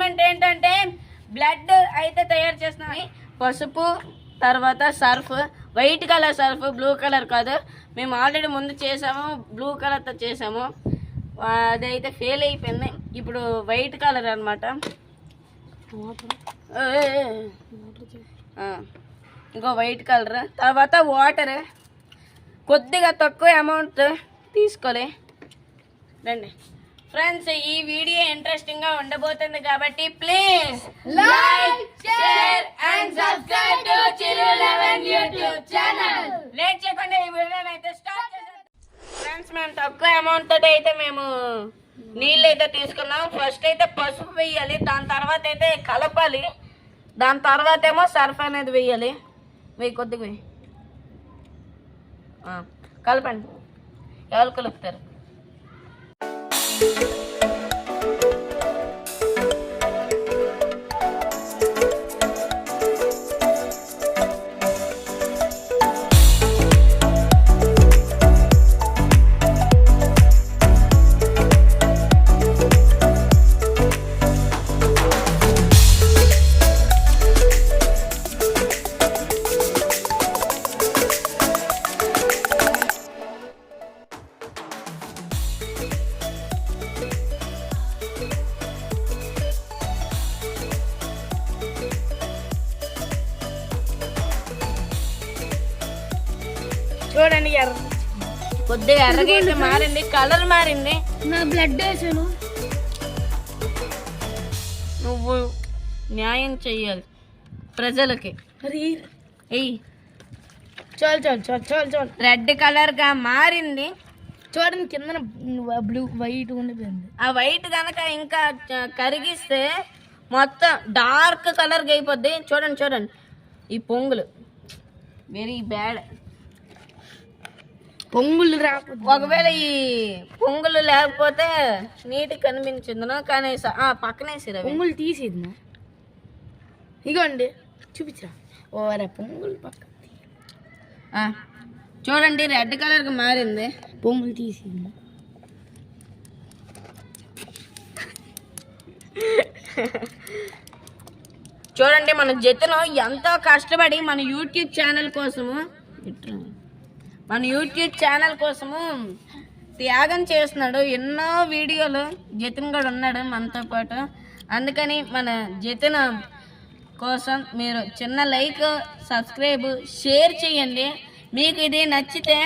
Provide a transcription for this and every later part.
Experiment ఏంటంటే blood అయితే తయారు చేస్తున్నాం. పసుపు తర్వాత Surf, white colour Surf, blue colour కాదు. మేము ఆల్రెడీ ముందు చేసాము, బ్లూ కలర్తో చేసాము, అదైతే ఫెయిల్ అయిపోయింది. ఇప్పుడు వైట్ కలర్ అనమాట. ఇంకో వైట్ కలర్, తర్వాత వాటర్. కొద్దిగా తక్కువ అమౌంట్ తీసుకోలే రండి ఫ్రెండ్స్. ఈ వీడియో ఇంట్రెస్టింగ్ గా ఉండబోతుంది కాబట్టి please like, share and subscribe to Chiru 11 YouTube channel. Late చేయకుండా ఈ వీడియోని అయితే స్టార్ట్ చేద్దాం. ఫ్రెండ్స్, మేము తక్కువ అమౌంట్ తోటి అయితే మేము నీళ్ళు అయితే తీసుకున్నాం. ఫస్ట్ అయితే పసుపు వేయాలి, దాని తర్వాత అయితే కలపాలి, దాని తర్వాత ఏమో సర్ఫ్ అనేది వేయాలి. వెయ్యి కొద్దిగా వెయ్యి, కలపండి. ఎవరు కలుపుతారు? చూడండి, కొద్దిగా ఎర్రగా అయితే మారింది, కలర్ మారింది. నా బ్లడ్ వేసాను. నువ్వు న్యాయం చెయ్యాలి ప్రజలకి. చాలు చాలు చాలు చాలు చాలు. రెడ్ కలర్ గా మారింది. చూడండి, కింద బ్లూ వైట్ ఉండిపోయింది. ఆ వైట్ కనుక ఇంకా కరిగిస్తే మొత్తం డార్క్ కలర్ గా అయిపోద్ది. చూడండి చూడండి, ఈ పొంగులు వెరీ బ్యాడ్. పొంగులు రాకపోతే, ఒకవేళ ఈ పొంగులు లేకపోతే నీట్ కనిపించింది, కానీ పక్కనేసిరా పొంగులు తీసేది. ఇగోండి చూపించరా. ఓరే పొంగులు పక్క చూడండి, రెడ్ కలర్ కి మారింది. పొంగులు తీసేది. చూడండి, మన జతను ఎంతో కష్టపడి మన యూట్యూబ్ ఛానల్ కోసము త్యాగం చేస్తున్నాడు. ఎన్నో వీడియోలు జతిన్ కూడా ఉన్నాడు మనతో పాటు. అందుకని మన జతిన్ కోసం మీరు చిన్న లైక్, సబ్స్క్రైబ్, షేర్ చేయండి. మీకు ఇది నచ్చితే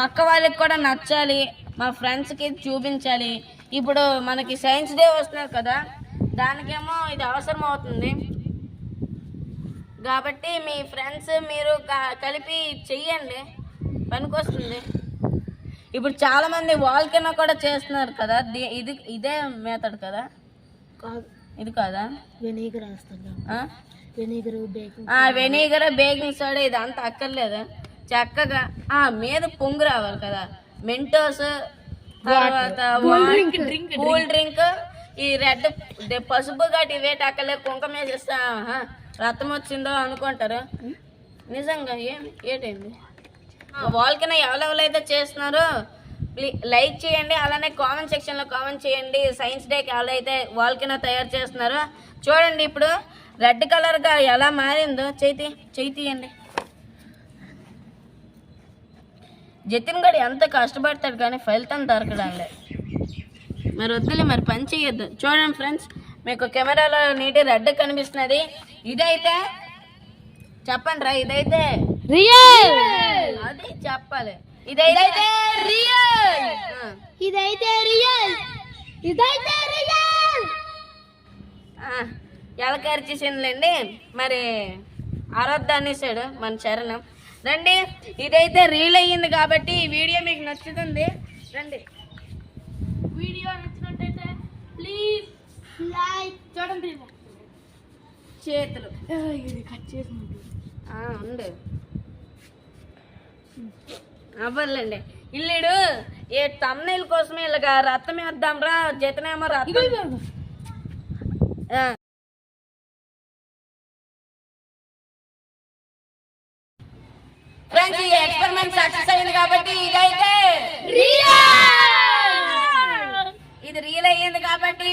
పక్క వాళ్ళకి కూడా నచ్చాలి, మా ఫ్రెండ్స్కి చూపించాలి. ఇప్పుడు మనకి సైన్స్ డే వస్తున్నారు కదా, దానికేమో ఇది అవసరం అవుతుంది కాబట్టి మీ ఫ్రెండ్స్ మీరు కలిపి చెయ్యండి, పనికొస్తుంది. ఇప్పుడు చాలా మంది వాల్కెనో కూడా చేస్తున్నారు కదా, ఇదే మెథడ్ కదా? ఇది కాదా? వెనిగర్ వేస్తాను. వెనిగర్, బేకింగ్ సోడా ఇదంతా అక్కర్లేదు. చక్కగా మీద పొంగు రావాలి కదా. మెంటోస్, తర్వాత కూల్ డ్రింక్, ఈ రెడ్ పసుపు గట్టి వేటి అక్కర్లేదు. కుంకుమ వేసేస్తా రక్తం వచ్చిందో అనుకుంటారు. నిజంగా ఏంటండి వాల్కెనో ఎవరెవరైతే చేస్తున్నారో లైక్ చేయండి, అలానే కామెంట్ సెక్షన్లో కామెంట్ చేయండి. సైన్స్ డేకి ఎవరైతే వాల్కెనో తయారు చేస్తున్నారో చూడండి. ఇప్పుడు రెడ్ కలర్గా ఎలా మారిందో చేయి తీయండి. జతిన్ గడి ఎంత కష్టపడతాడు కానీ ఫలితం దొరకడంలే. మరి వద్దులే, మరి పని చేయొద్దు. చూడండి ఫ్రెండ్స్, మీకు కెమెరాలో నీటి రెడ్ కనిపిస్తున్నది. ఇదైతే చెప్పండి రా, ఇదైతే రియల్. అది చెప్పాలి. ఇదైతే రియల్, ఇదైతే రియల్, ఇదైతే రియల్. ఎలా కరిచేసిందిలేండి. మరి ఆరోగ్యాన్ని ఇస్తాడు మన చరణం. రండి, ఇదైతే రీల్ అయ్యింది కాబట్టి ఈ వీడియో మీకు నచ్చుతుంది. రండి, వీడియో నచ్చినట్టయితే ప్లీజ్ లైక్. చూడండి చేతులు ఇది కట్ చేసినట్టు ఉండు అవ్వర్లేండి. ఇల్లుడు ఏ తమ్నైల్ కోసమే ఇలాగా రథం వేద్దాం రా. జతనేమో రథం. ఫ్రెండ్స్, ఈ ఎక్స్పెరిమెంట్ సక్సెస్ అయింది కాబట్టి ఇది రియల్ అయ్యింది కాబట్టి